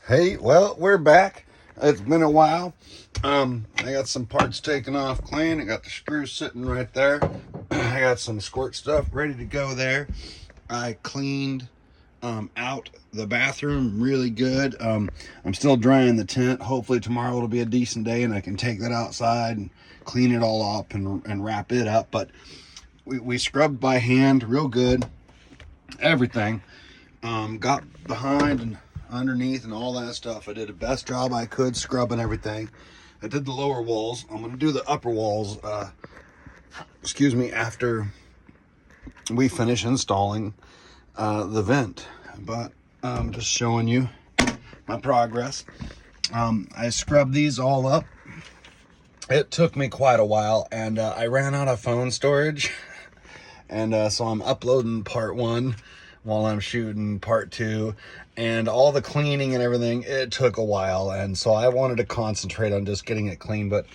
Hey, well, we're back. It's been a while. I got some parts taken off clean. I got the screws sitting right there. I got some squirt stuff ready to go there. I cleaned out the bathroom really good. I'm still drying the tent. Hopefully tomorrow will be a decent day and I can take that outside and clean it all up and wrap it up. But we scrubbed by hand real good. Everything. Got behind and underneath and all that stuff. I did the best job I could scrubbing everything. I did the lower walls. I'm going to do the upper walls, after we finish installing the vent. But I'm just showing you my progress. I scrubbed these all up. It took me quite a while, and I ran out of phone storage. And so I'm uploading part 1 while I'm shooting part 2, and all the cleaning and everything, it took a while, and so I wanted to concentrate on just getting it clean. But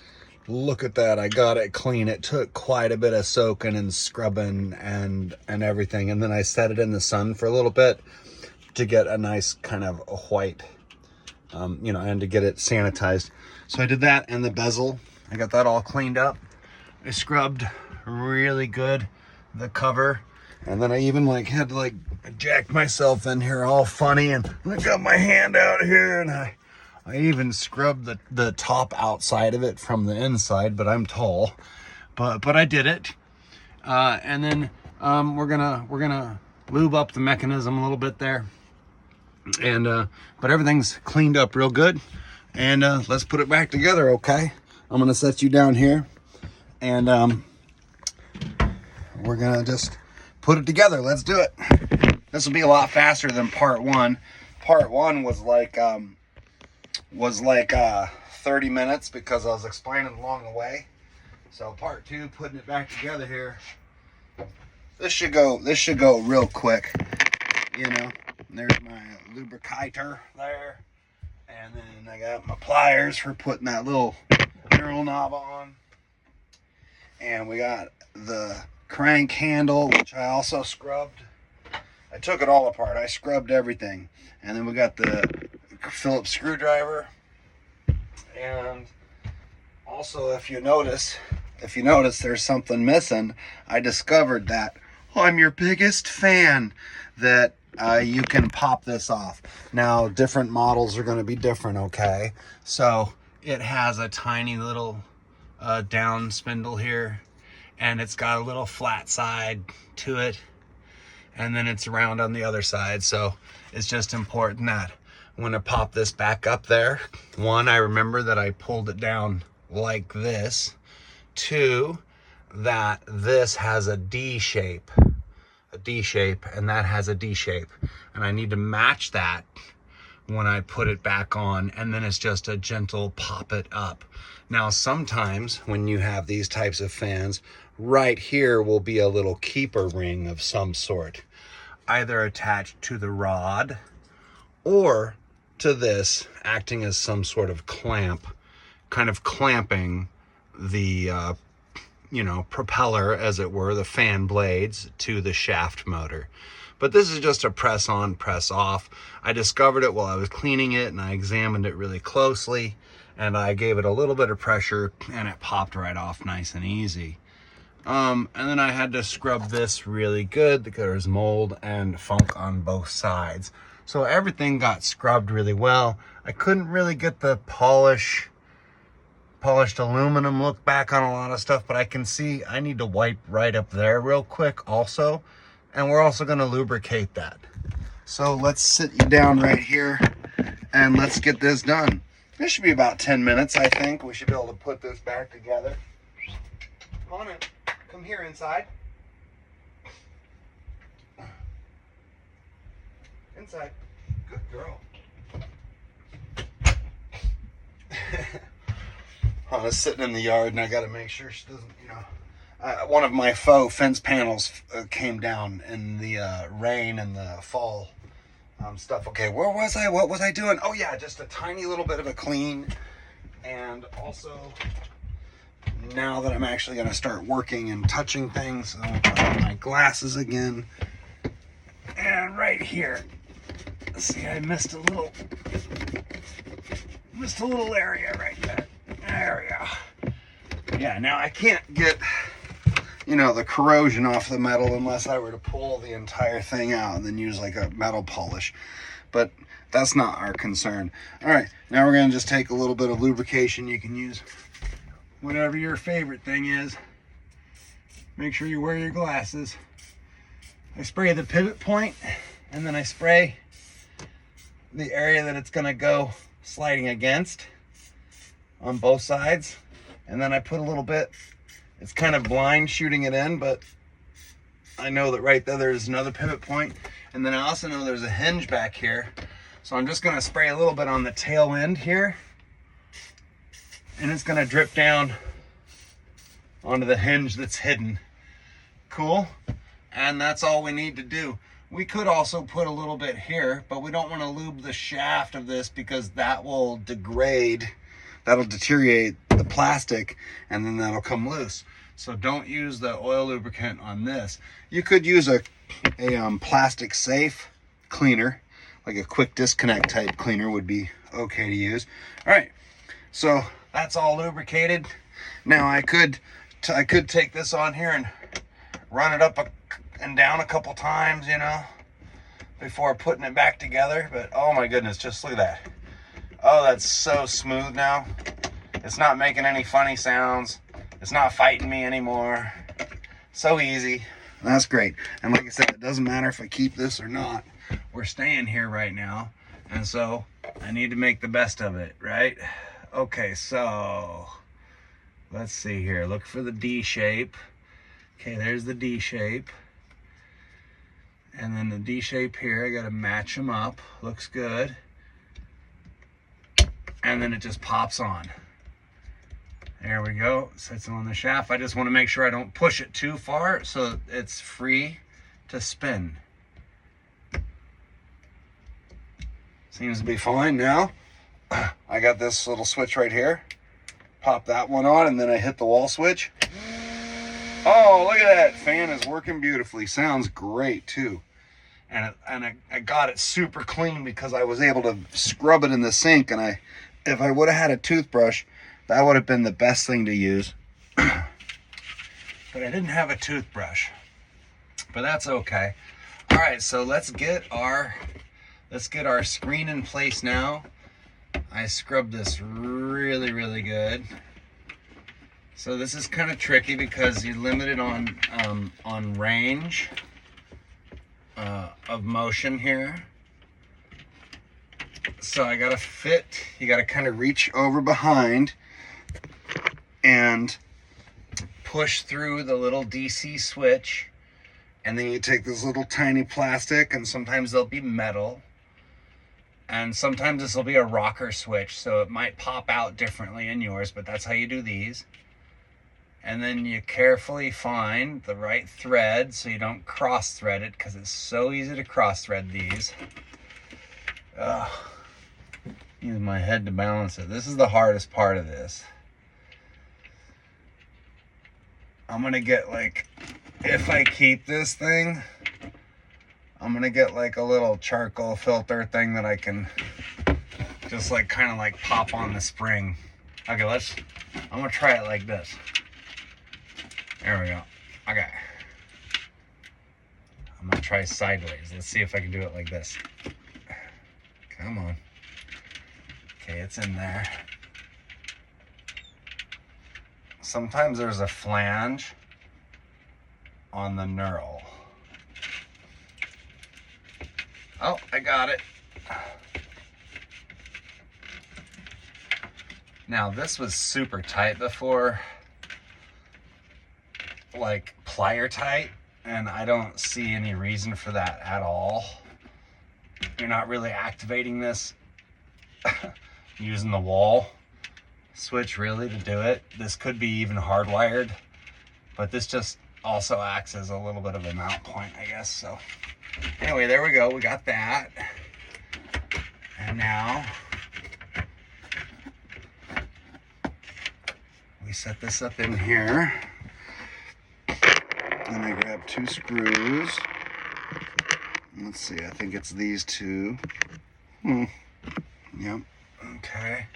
look at that, I got it clean. It took quite a bit of soaking and scrubbing and everything, and then I set it in the sun for a little bit to get a nice kind of a white, and to get it sanitized. So I did that, and the bezel, I got that all cleaned up. I scrubbed really good the cover. And then I even had to jack myself in here all funny, and I got my hand out here, and I even scrubbed the top outside of it from the inside, but I'm tall. But I did it. And then we're gonna lube up the mechanism a little bit there. And but everything's cleaned up real good. And let's put it back together, okay? I'm gonna set you down here, and we're gonna just put it together. Let's do it. This will be a lot faster than part 1. Part 1 was like 30 minutes because I was explaining along the way. So part 2, putting it back together here, this should go real quick. There's my lubricator there, and then I got my pliers for putting that little knurl knob on, and we got the crank handle, which I also scrubbed. I took it all apart. I scrubbed everything. And then we got the Phillips screwdriver. And also, if you notice there's something missing, I discovered that I'm your biggest fan, that you can pop this off. Now, different models are going to be different, okay? So it has a tiny little down spindle here, and it's got a little flat side to it, and then it's round on the other side. So it's just important that when I pop this back up there, 1, I remember that I pulled it down like this. 2, that this has a D shape, and that has a D shape, and I need to match that when I put it back on, and then it's just a gentle pop it up. Now, sometimes when you have these types of fans, right here will be a little keeper ring of some sort, either attached to the rod or to this, acting as some sort of clamp, kind of clamping the propeller, as it were, the fan blades to the shaft motor. But this is just a press on, press off. I discovered it while I was cleaning it, and I examined it really closely, and I gave it a little bit of pressure, and it popped right off nice and easy. And then I had to scrub this really good because there's mold and funk on both sides. So everything got scrubbed really well. I couldn't really get the polished aluminum look back on a lot of stuff, but I can see I need to wipe right up there real quick also. And we're also going to lubricate that. So let's sit you down right here and let's get this done. This should be about 10 minutes, I think. We should be able to put this back together. Hana, come here inside. Inside. Good girl. Hana's sitting in the yard, and I got to make sure she doesn't, one of my faux fence panels came down in the rain and the fall stuff. Okay, where was I? What was I doing? Oh yeah, just a tiny little bit of a clean. And also, now that I'm actually going to start working and touching things, I'm going to put on my glasses again. And right here, see, I missed a little Just a little area right there. There we go. Yeah, now I can't get, you know, the corrosion off the metal unless I were to pull the entire thing out and then use like a metal polish. But that's not our concern. All right, now we're gonna just take a little bit of lubrication. You can use whatever your favorite thing is. Make sure you wear your glasses. I spray the pivot point, and then I spray the area that it's gonna go sliding against on both sides. And then I put a little bit, it's kind of blind shooting it in, but I know that right there, there's another pivot point. And then I also know there's a hinge back here. So I'm just gonna spray a little bit on the tail end here, and it's gonna drip down onto the hinge that's hidden. Cool. And that's all we need to do. We could also put a little bit here, but we don't want to lube the shaft of this because that will degrade, that'll deteriorate the plastic, and then that'll come loose. So don't use the oil lubricant on this. You could use a plastic safe cleaner, like a quick disconnect type cleaner would be okay to use. All right, so that's all lubricated. Now I could take this on here and run it up and down a couple times, you know, before putting it back together. But oh my goodness, just look at that. Oh, that's so smooth now. It's not making any funny sounds. It's not fighting me anymore. So easy. That's great. And like I said, it doesn't matter if I keep this or not. We're staying here right now, and so I need to make the best of it, right? Okay, so let's see here. Look for the D shape. Okay, there's the D shape. And then the D shape here, I gotta match them up. Looks good. And then it just pops on. There we go, sits on the shaft. I just wanna make sure I don't push it too far so it's free to spin. Seems to be fine now. I got this little switch right here. Pop that one on, and then I hit the wall switch. Oh, look at that. Fan is working beautifully. Sounds great too. And I got it super clean because I was able to scrub it in the sink. And if I would have had a toothbrush, that would have been the best thing to use. But I didn't have a toothbrush. But that's okay. All right, so let's get our screen in place now. I scrubbed this really, really good. So this is kind of tricky because you're limited on range of motion here. So I gotta fit, you gotta kind of reach over behind and push through the little DC switch. And then you take this little tiny plastic, and sometimes they'll be metal. And sometimes this will be a rocker switch, so it might pop out differently in yours, but that's how you do these. And then you carefully find the right thread so you don't cross thread it, because it's so easy to cross thread these. Use my head to balance it. This is the hardest part of this. I'm gonna get like, if I keep this thing, I'm gonna get like a little charcoal filter thing that I can just like kind of like pop on the spring. Okay, I'm gonna try it like this. There we go. Okay. I'm gonna try sideways. Let's see if I can do it like this. Come on. Okay, it's in there. Sometimes there's a flange on the knurl. Oh, I got it. Now this was super tight before, like plier tight, and I don't see any reason for that at all. You're not really activating this using the wall switch really to do it. This could be even hardwired, but this just also acts as a little bit of a mount point, I guess. So anyway, there we go. We got that. And now we set this up in here. Then I grab 2 screws. Let's see, I think it's these 2. Yep. Okay.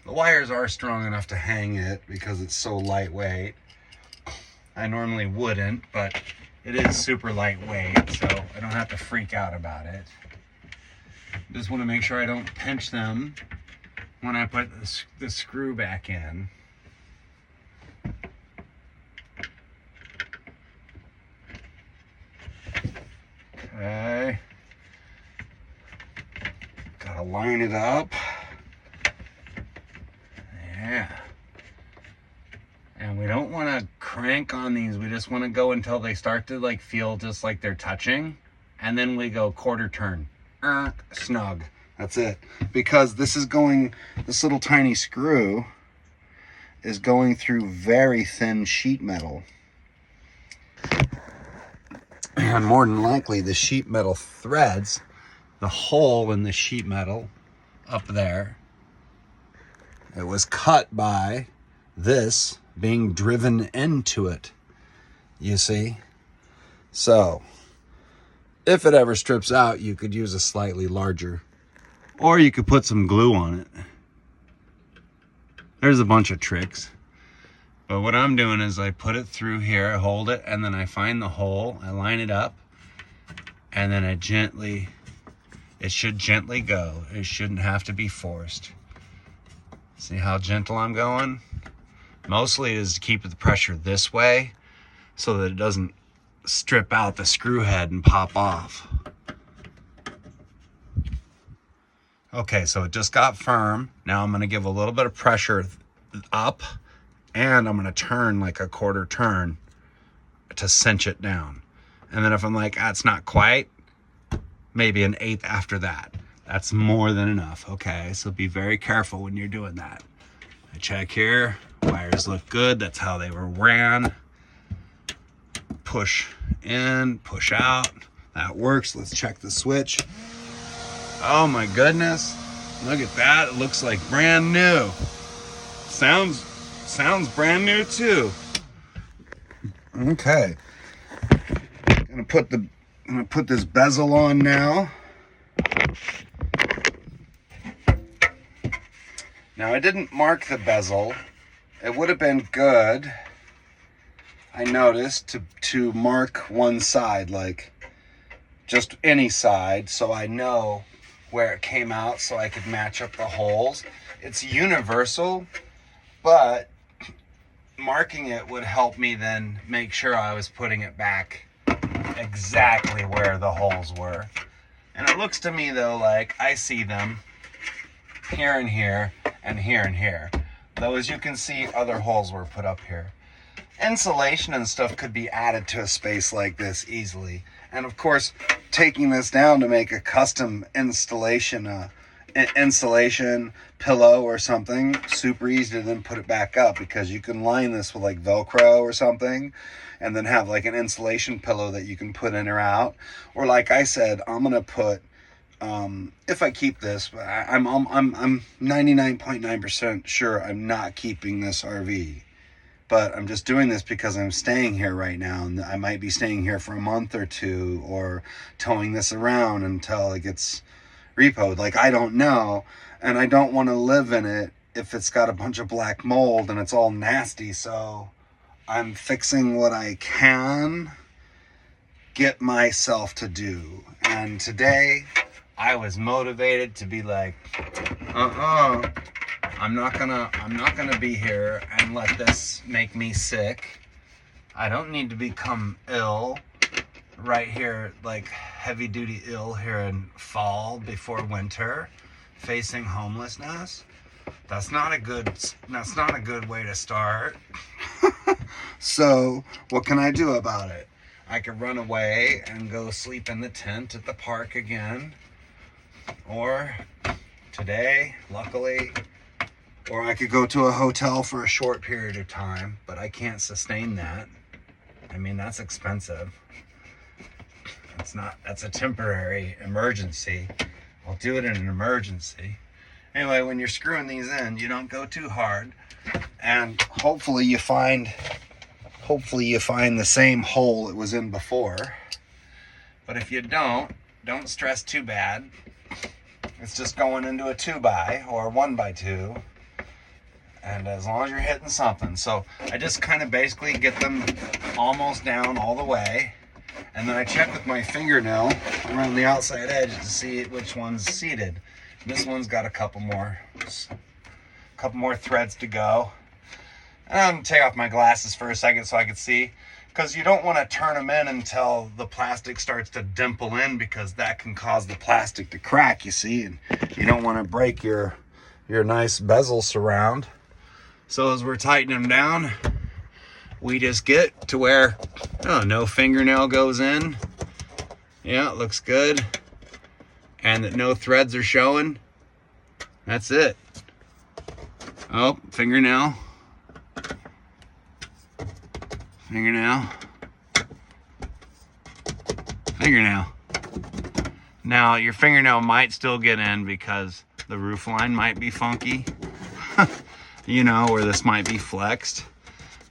The wires are strong enough to hang it because it's so lightweight. I normally wouldn't, but it is super lightweight, so I don't have to freak out about it. Just want to make sure I don't pinch them when I put the screw back in. Okay. Gotta line it up. Yeah. And we don't want to crank on these. We just want to go until they start to like feel just like they're touching. And then we go quarter turn. Snug. That's it. Because this little tiny screw is going through very thin sheet metal. And more than likely the sheet metal threads the hole in the sheet metal up there. It was cut by this being driven into it, you see? So if it ever strips out, you could use a slightly larger, or you could put some glue on it. There's a bunch of tricks. But what I'm doing is I put it through here, I hold it, and then I find the hole, I line it up, and then it should gently go. It shouldn't have to be forced. See how gentle I'm going? Mostly it is to keep the pressure this way so that it doesn't strip out the screw head and pop off. Okay, so it just got firm. Now I'm gonna give a little bit of pressure up, and I'm gonna turn like a quarter turn to cinch it down. And then if I'm like, it's not quite, maybe an eighth after that. That's more than enough, okay? So be very careful when you're doing that. I check here, wires look good, that's how they were ran. Push in, push out, that works. Let's check the switch. Oh my goodness, look at that, it looks like brand new. Sounds brand new too. Okay, I'm gonna put this bezel on now. Now I didn't mark the bezel. It would have been good, I noticed, to mark one side, like just any side, so I know where it came out so I could match up the holes. It's universal, but marking it would help me then make sure I was putting it back exactly where the holes were. And it looks to me though like I see them here and here and here and here. Though as you can see, other holes were put up here. Insulation and stuff could be added to a space like this easily. And of course, taking this down to make a custom insulation pillow or something, super easy to then put it back up, because you can line this with like Velcro or something and then have like an insulation pillow that you can put in or out. Or like I said, I'm gonna put, if I keep this, I'm 99.9% sure I'm not keeping this RV. But I'm just doing this because I'm staying here right now, and I might be staying here for a month or two, or towing this around until it gets repoed. Like, I don't know, and I don't want to live in it if it's got a bunch of black mold and it's all nasty. So I'm fixing what I can get myself to do. And today I was motivated to be like, I'm not gonna be here and let this make me sick. I don't need to become ill right here, like heavy duty ill here in fall before winter, facing homelessness. That's not a good way to start. So what can I do about it? I could run away and go sleep in the tent at the park again. Or today, luckily, or I could go to a hotel for a short period of time, but I can't sustain that. I mean, that's expensive. That's a temporary emergency. I'll do it in an emergency. Anyway, when you're screwing these in, you don't go too hard. And hopefully you find the same hole it was in before. But if you don't stress too bad. It's just going into a 2x or 1x2. And as long as you're hitting something. So I just kind of basically get them almost down all the way. And then I check with my fingernail around the outside edge to see which one's seated. This one's got a couple more threads to go. And I'm gonna take off my glasses for a second so I can see, because you don't want to turn them in until the plastic starts to dimple in, because that can cause the plastic to crack, you see, and you don't want to break your nice bezel surround. So as we're tightening them down, we just get to where no fingernail goes in. Yeah, it looks good. And that no threads are showing. That's it. Oh, fingernail. Fingernail. Fingernail. Now, your fingernail might still get in because the roof line might be funky. You know, where this might be flexed.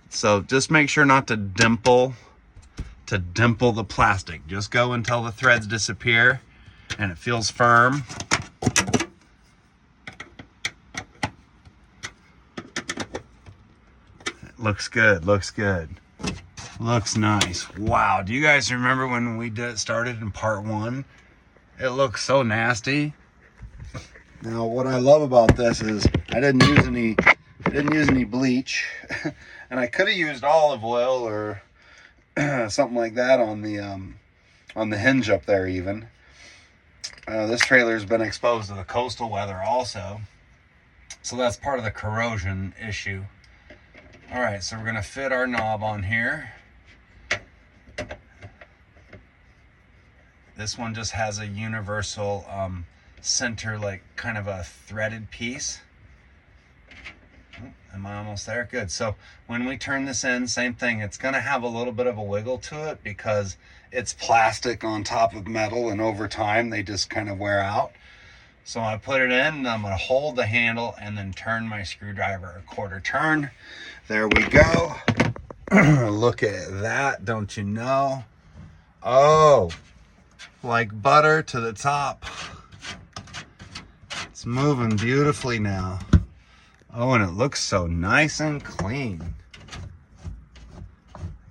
So just make sure not to dimple the plastic. Just go until the threads disappear and it feels firm. Looks good, looks good. Looks nice. Wow, do you guys remember when we started in part 1? It looks so nasty. Now what I love about this is I didn't use any bleach. And I could have used olive oil or something like that on the hinge up there even. This trailer's been exposed to the coastal weather also. So that's part of the corrosion issue. All right, so we're gonna fit our knob on here. This one just has a universal center, like kind of a threaded piece. Am I almost there? Good. So when we turn this in, same thing. It's going to have a little bit of a wiggle to it because it's plastic on top of metal, and over time they just kind of wear out. So I put it in, and I'm going to hold the handle and then turn my screwdriver a quarter turn. There we go. Look at that. Don't you know? Oh, like butter to the top. It's moving beautifully now. Oh, and it looks so nice and clean.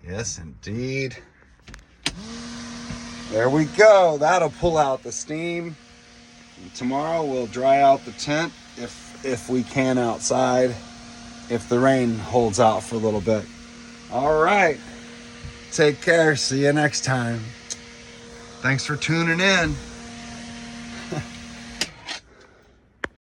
Yes, indeed. There we go. That'll pull out the steam. And tomorrow we'll dry out the tent if we can outside, if the rain holds out for a little bit. All right. Take care. See you next time. Thanks for tuning in.